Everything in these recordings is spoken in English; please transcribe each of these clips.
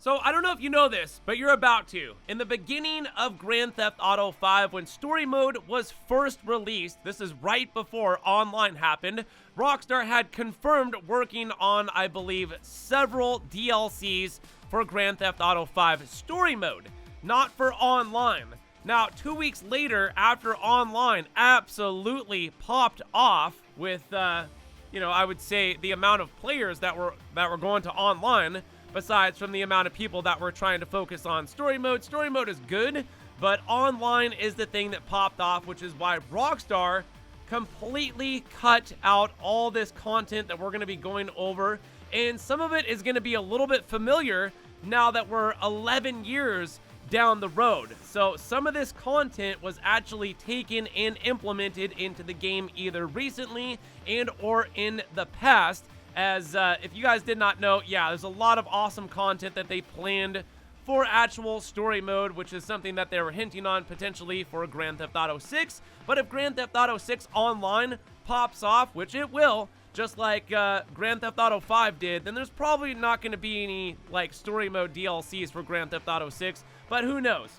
So I don't know if you know this, but you're about to. In the beginning of Grand Theft Auto V, when story mode was first released, this is right before online happened, Rockstar had confirmed working on, I believe, several DLCs for Grand Theft Auto V story mode, not for online. Now, 2 weeks later, after online absolutely popped off with, I would say the amount of players that were going to online, besides from the amount of people that were trying to focus on story mode. Story mode is good, but online is the thing that popped off, which is why Rockstar completely cut out all this content that we're going to be going over, and some of it is going to be a little bit familiar now that we're 11 years down the road. So some of this content was actually taken and implemented into the game either recently and or in the past. As if you guys did not know, yeah, there's a lot of awesome content that they planned for actual story mode, which is something that they were hinting on potentially for Grand Theft Auto 6. But if Grand Theft Auto 6 online pops off, which it will, just like Grand Theft Auto 5 did, then there's probably not going to be any like story mode DLCs for Grand Theft Auto 6, but who knows?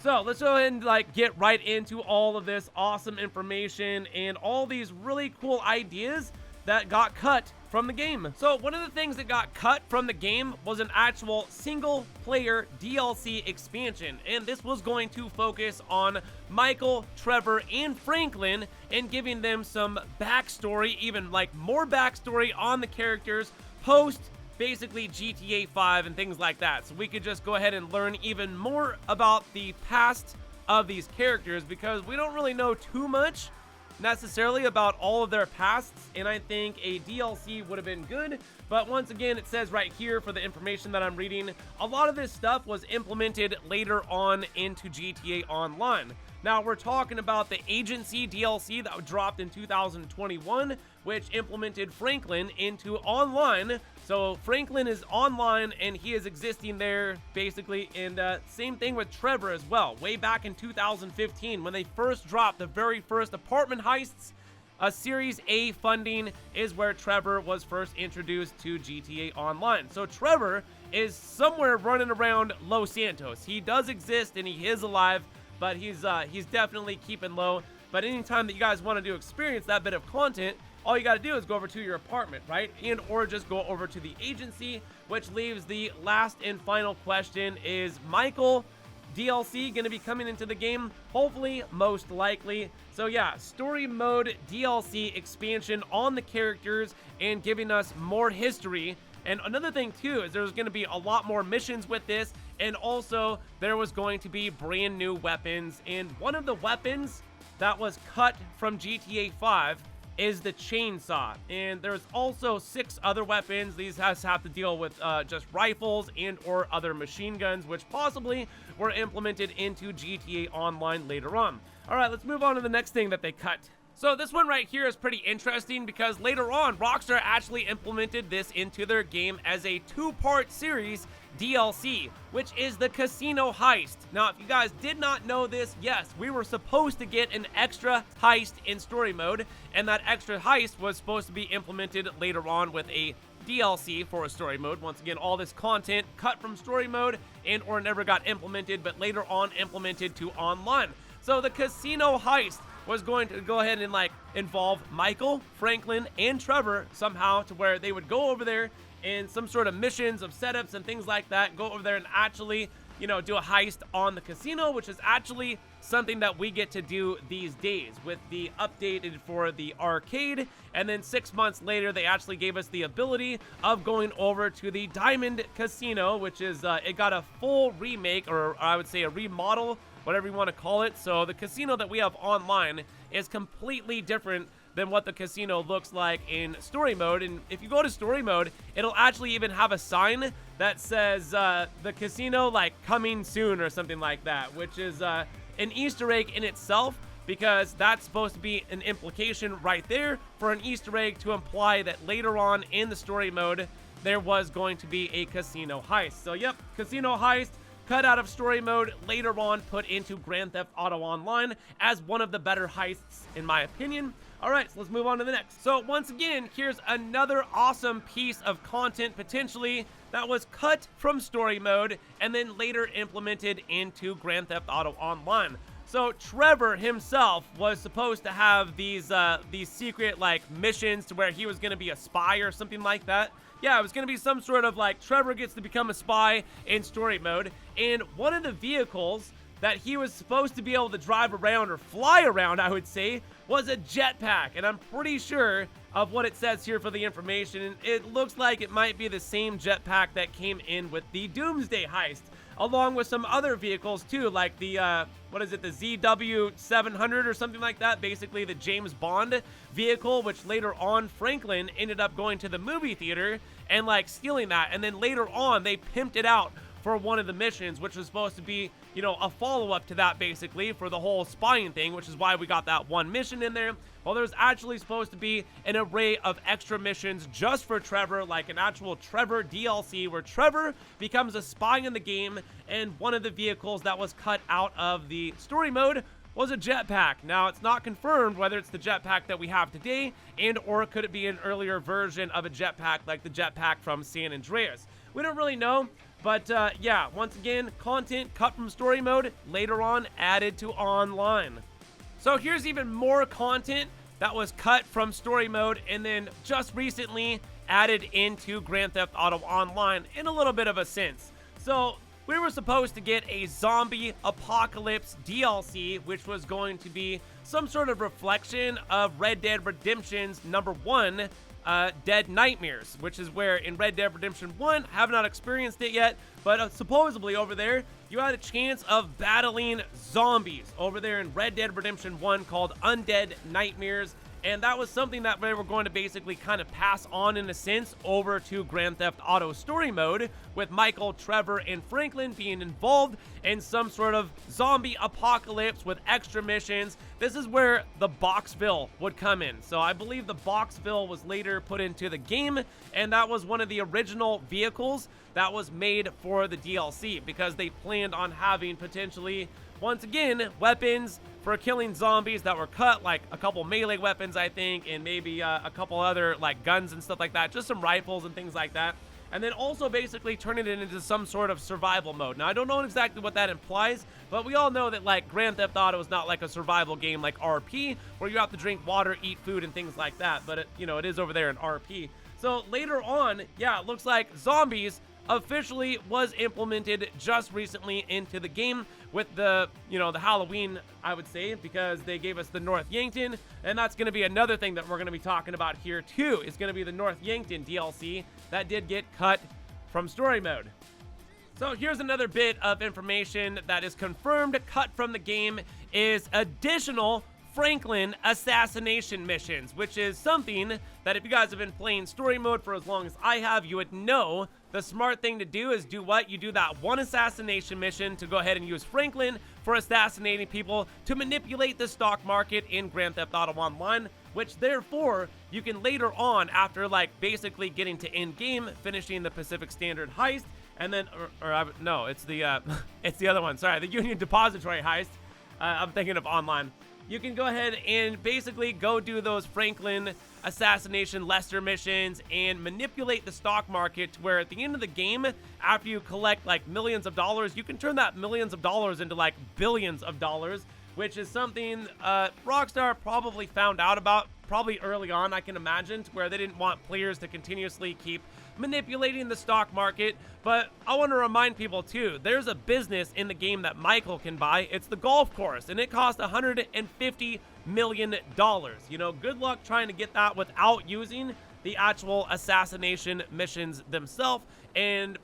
So let's go ahead and get right into all of this awesome information and all these really cool ideas that got cut from the game. So one of the things that got cut from the game was an actual single player DLC expansion, and this was going to focus on Michael, Trevor, and Franklin and giving them some backstory, even more backstory on the characters post basically GTA 5 and things like that. So we could just go ahead and learn even more about the past of these characters, because we don't really know too much necessarily about all of their pasts, and I think a DLC would have been good. But once again, it says right here for the information that I'm reading, a lot of this stuff was implemented later on into GTA Online. Now we're talking about the Agency DLC that dropped in 2021, which implemented Franklin into online. So Franklin is online and he is existing there basically, and same thing with Trevor as well. Way back in 2015 when they first dropped the very first apartment heists, a Series A funding is where Trevor was first introduced to GTA Online. So Trevor is somewhere running around Los Santos. He does exist and he is alive, but he's definitely keeping low. But anytime that you guys want to experience that bit of content, all you got to do is go over to your apartment, right? And or just go over to the agency, which leaves the last and final question: is Michael DLC going to be coming into the game? Hopefully, most likely. So yeah, story mode DLC expansion on the characters and giving us more history. And another thing too is there's going to be a lot more missions with this, and also there was going to be brand new weapons. And one of the weapons that was cut from GTA 5 is the chainsaw, and there's also 6 other weapons. These have to deal with just rifles and or other machine guns, which possibly were implemented into GTA Online later on. All right, let's move on to the next thing that they cut. So this one right here is pretty interesting because later on, Rockstar actually implemented this into their game as a 2-part series DLC, which is the casino heist. Now, if you guys did not know this, yes, we were supposed to get an extra heist in story mode, and that extra heist was supposed to be implemented later on with a DLC for a story mode. Once again, all this content cut from story mode and or never got implemented, but later on implemented to online. So the casino heist was going to go ahead and involve Michael, Franklin, and Trevor somehow, to where they would go over there and some sort of missions of setups and things like that, go over there and actually, do a heist on the casino, which is actually something that we get to do these days with the updated for the arcade. And then 6 months later, they actually gave us the ability of going over to the Diamond Casino, which is, it got a full remake, or I would say a remodel, whatever you want to call it. So the casino that we have online is completely different than what the casino looks like in story mode. And if you go to story mode, it'll actually even have a sign that says the casino coming soon or something like that, which is an Easter egg in itself, because that's supposed to be an implication right there for an Easter egg to imply that later on in the story mode there was going to be a casino heist. So yep, casino heist cut out of story mode, later on put into Grand Theft Auto Online as one of the better heists in my opinion. Alright, so let's move on to the next. So once again, here's another awesome piece of content potentially that was cut from story mode and then later implemented into Grand Theft Auto Online. So Trevor himself was supposed to have these secret like missions to where he was going to be a spy or something like that. Yeah, it was going to be some sort of like Trevor gets to become a spy in story mode, and one of the vehicles that he was supposed to be able to drive around or fly around, I would say, was a jetpack. And I'm pretty sure of what it says here for the information. It looks like it might be the same jetpack that came in with the Doomsday heist, along with some other vehicles too, like the, what is it, the ZW700 or something like that, basically the James Bond vehicle, which later on Franklin ended up going to the movie theater and like stealing that, and then later on they pimped it out for one of the missions, which was supposed to be, you know, a follow-up to that basically for the whole spying thing, which is why we got that one mission in there. Well, there's actually supposed to be an array of extra missions just for Trevor, like an actual Trevor DLC where Trevor becomes a spy in the game, and one of the vehicles that was cut out of the story mode was a jetpack. Now, it's not confirmed whether it's the jetpack that we have today and or could it be an earlier version of a jetpack like the jetpack from San Andreas. We don't really know. But yeah, once again, content cut from story mode, later on added to online. So here's even more content that was cut from story mode and then just recently added into Grand Theft Auto Online in a little bit of a sense. So we were supposed to get a zombie apocalypse DLC, which was going to be some sort of reflection of Red Dead Redemption's #1, Dead Nightmares, which is where in Red Dead Redemption 1, have not experienced it yet, but supposedly over there, you had a chance of battling zombies over there in Red Dead Redemption 1 called Undead Nightmares, and that was something that they were going to basically kind of pass on in a sense over to Grand Theft Auto story mode, with Michael, Trevor, and Franklin being involved in some sort of zombie apocalypse with extra missions. This is where the Boxville would come in. So I believe the Boxville was later put into the game, and that was one of the original vehicles that was made for the DLC because they planned on having potentially, once again, weapons for killing zombies that were cut, like a couple melee weapons, I think, and maybe a couple other like guns and stuff like that, just some rifles and things like that. And then also basically turning it into some sort of survival mode. Now, I don't know exactly what that implies, but we all know that like Grand Theft Auto is not like a survival game like RP, where you have to drink water, eat food, and things like that. But, it is over there in RP. So later on, yeah, it looks like zombies officially was implemented just recently into the game with the, the Halloween, I would say, because they gave us the North Yankton, and that's going to be another thing that we're going to be talking about here too, is going to be the North Yankton DLC that did get cut from story mode. So here's another bit of information that is confirmed cut from the game is additional Franklin assassination missions, which is something that if you guys have been playing story mode for as long as I have, you would know the smart thing to do is do what? You do that one assassination mission to go ahead and use Franklin for assassinating people to manipulate the stock market in Grand Theft Auto Online, which therefore you can later on, after like basically getting to end game, finishing the Pacific Standard heist, and then, no, it's the, it's the other one, sorry, the Union Depository heist. I'm thinking of online. You can go ahead and basically go do those Franklin assassination Lester missions and manipulate the stock market to where at the end of the game, after you collect like millions of dollars, you can turn that millions of dollars into like billions of dollars, which is something Rockstar probably found out about probably early on, I can imagine, to where they didn't want players to continuously keep manipulating the stock market. But I want to remind people too, there's a business in the game that Michael can buy. It's the golf course, and it costs $150 million. Good luck trying to get that without using the actual assassination missions themselves and,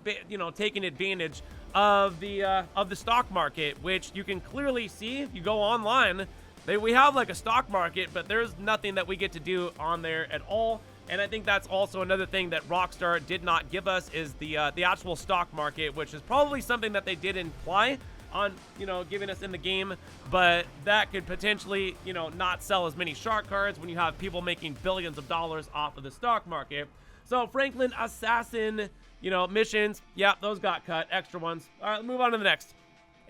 taking advantage of the stock market, which you can clearly see if you go online. We have like a stock market, but there's nothing that we get to do on there at all. And I think that's also another thing that Rockstar did not give us is the actual stock market, which is probably something that they did imply on, giving us in the game, but that could potentially, not sell as many shark cards when you have people making billions of dollars off of the stock market. So Franklin assassin, missions, yeah, those got cut, extra ones. All right, let's move on to the next.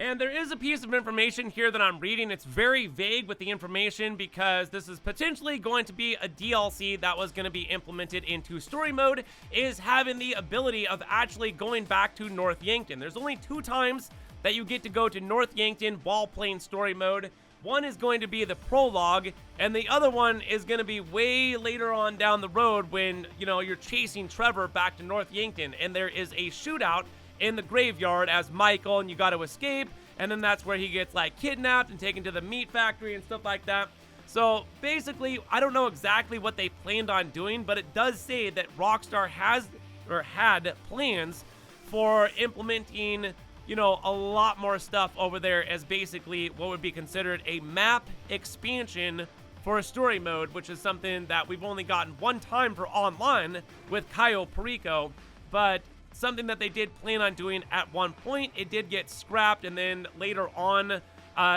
And there is a piece of information here that I'm reading. It's very vague with the information because this is potentially going to be a DLC that was going to be implemented into story mode, is having the ability of actually going back to North Yankton. There's only 2 times that you get to go to North Yankton while playing story mode. One is going to be the prologue, and the other one is going to be way later on down the road when, you know, you're chasing Trevor back to North Yankton, and there is a shootout in the graveyard as Michael, and you got to escape, and then that's where he gets like kidnapped and taken to the meat factory and stuff like that. So basically, I don't know exactly what they planned on doing, but it does say that Rockstar has or had plans for implementing, you know, a lot more stuff over there as basically what would be considered a map expansion for a story mode, which is something that we've only gotten one time for online with Cayo Perico, but something that they did plan on doing at one point. It did get scrapped, and then later on,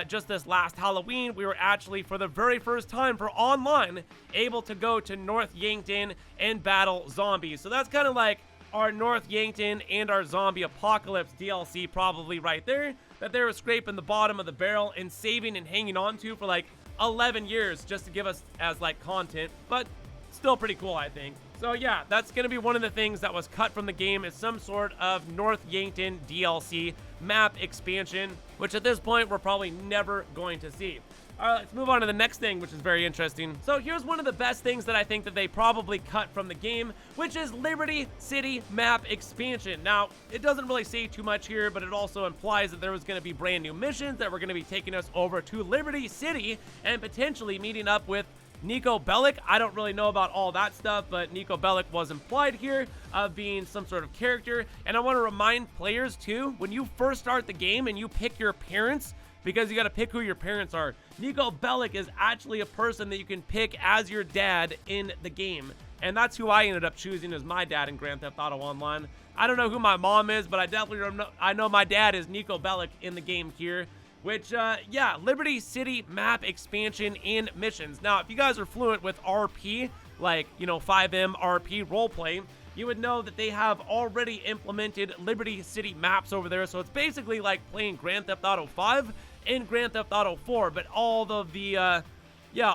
just this last Halloween, we were actually, for the very first time for online, able to go to North Yankton and battle zombies. So that's kind of like our North Yankton and our Zombie Apocalypse DLC probably right there, that they were scraping the bottom of the barrel and saving and hanging on to for like 11 years just to give us as like content, but still pretty cool, I think. So yeah, that's going to be one of the things that was cut from the game, is some sort of North Yankton DLC map expansion, which at this point we're probably never going to see. All right, let's move on to the next thing, which is very interesting. So here's one of the best things that I think that they probably cut from the game, which is Liberty City map expansion. Now, it doesn't really say too much here, but it also implies that there was going to be brand new missions that were going to be taking us over to Liberty City and potentially meeting up with Niko Bellic. I don't really know about all that stuff, but Niko Bellic was implied here of being some sort of character. And I want to remind players too, when you first start the game and you pick your parents, because you got to pick who your parents are, Niko Bellic is actually a person that you can pick as your dad in the game. And that's who I ended up choosing as my dad in Grand Theft Auto Online. I don't know who my mom is, but I definitely know my dad is Niko Bellic in the game here. Which, yeah, Liberty City map expansion and missions. Now, if you guys are fluent with RP, like, you know, 5M RP roleplay, you would know that they have already implemented Liberty City maps over there. So it's basically like playing Grand Theft Auto 5 and Grand Theft Auto 4, but all of the,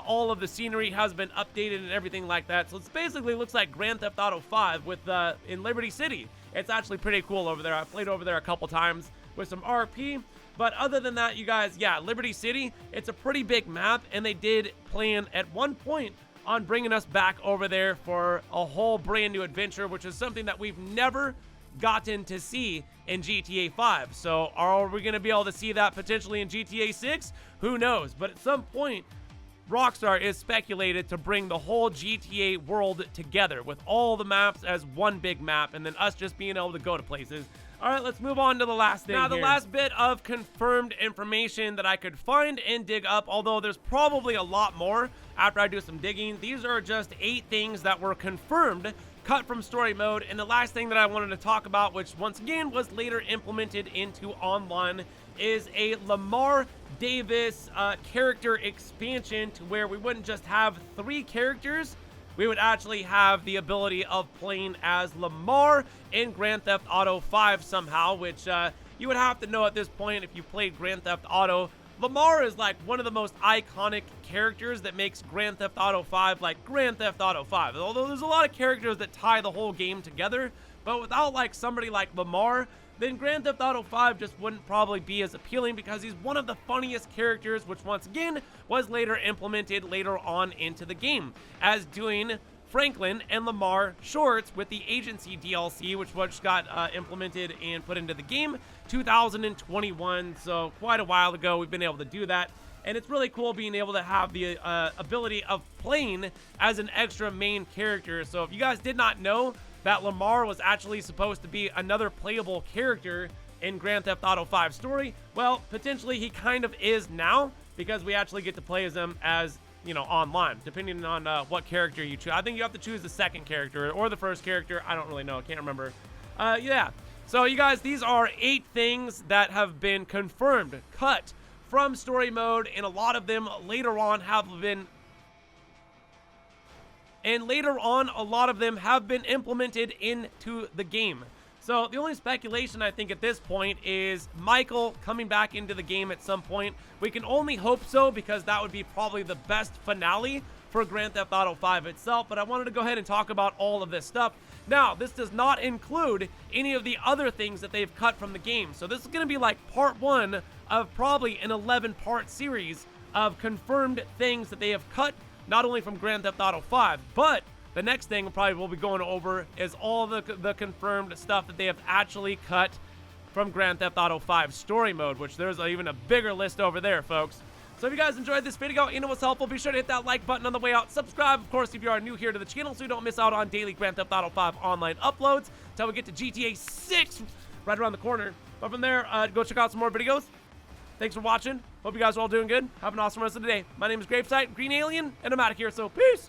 all of the scenery has been updated and everything like that. So it's basically looks like Grand Theft Auto 5 with, in Liberty City. It's actually pretty cool over there. I've played over there a couple times with some RP. But other than that, you guys, yeah, Liberty City, it's a pretty big map, and they did plan at one point on bringing us back over there for a whole brand new adventure, which is something that we've never gotten to see in GTA 5. So are we going to be able to see that potentially in GTA 6? Who knows? But at some point, Rockstar is speculated to bring the whole GTA world together with all the maps as one big map, and then us just being able to go to places. All right, let's move on to the last thing. Now, the last bit of confirmed information that I could find and dig up, although there's probably a lot more after I do some digging. These are just 8 things that were confirmed, cut from story mode. And the last thing that I wanted to talk about, which once again was later implemented into online, is a Lamar Davis character expansion to where we wouldn't just have 3 characters. We would actually have the ability of playing as Lamar in Grand Theft Auto 5 somehow, which you would have to know at this point if you played Grand Theft Auto. Lamar is like one of the most iconic characters that makes Grand Theft Auto 5 like Grand Theft Auto 5. Although there's a lot of characters that tie the whole game together, but without like somebody like Lamar, then Grand Theft Auto 5 just wouldn't probably be as appealing, because he's one of the funniest characters, which once again was later implemented later on into the game as doing Franklin and Lamar shorts with the Agency DLC, which was got implemented and put into the game 2021. So quite a while ago we've been able to do that, and it's really cool being able to have the ability of playing as an extra main character. So if you guys did not know that Lamar was actually supposed to be another playable character in Grand Theft Auto 5 story, well, potentially he kind of is now, because we actually get to play as him as, you know, online, depending on what character you choose. I think you have to choose the second character or the first character. I don't really know. I can't remember. Yeah. So you guys, these are 8 things that have been confirmed, cut from story mode, and a lot of them later on have been a lot of them have been implemented into the game. So the only speculation I think at this point is Michael coming back into the game at some point. We can only hope so, because that would be probably the best finale for Grand Theft Auto 5 itself. But I wanted to go ahead and talk about all of this stuff. Now, this does not include any of the other things that they've cut from the game. So this is going to be like part 1 of probably an 11-part series of confirmed things that they have cut, not only from Grand Theft Auto 5, but the next thing we'll be going over is all the confirmed stuff that they have actually cut from Grand Theft Auto 5 story mode, which there's even a bigger list over there, folks. So if you guys enjoyed this video and it was helpful, be sure to hit that like button on the way out. Subscribe, of course, if you are new here to the channel, so you don't miss out on daily Grand Theft Auto 5 online uploads until we get to GTA 6 right around the corner. But from there, go check out some more videos. Thanks for watching. Hope you guys are all doing good. Have an awesome rest of the day. My name is GRAVESIGHT, Green Alien, and I'm out of here, so peace!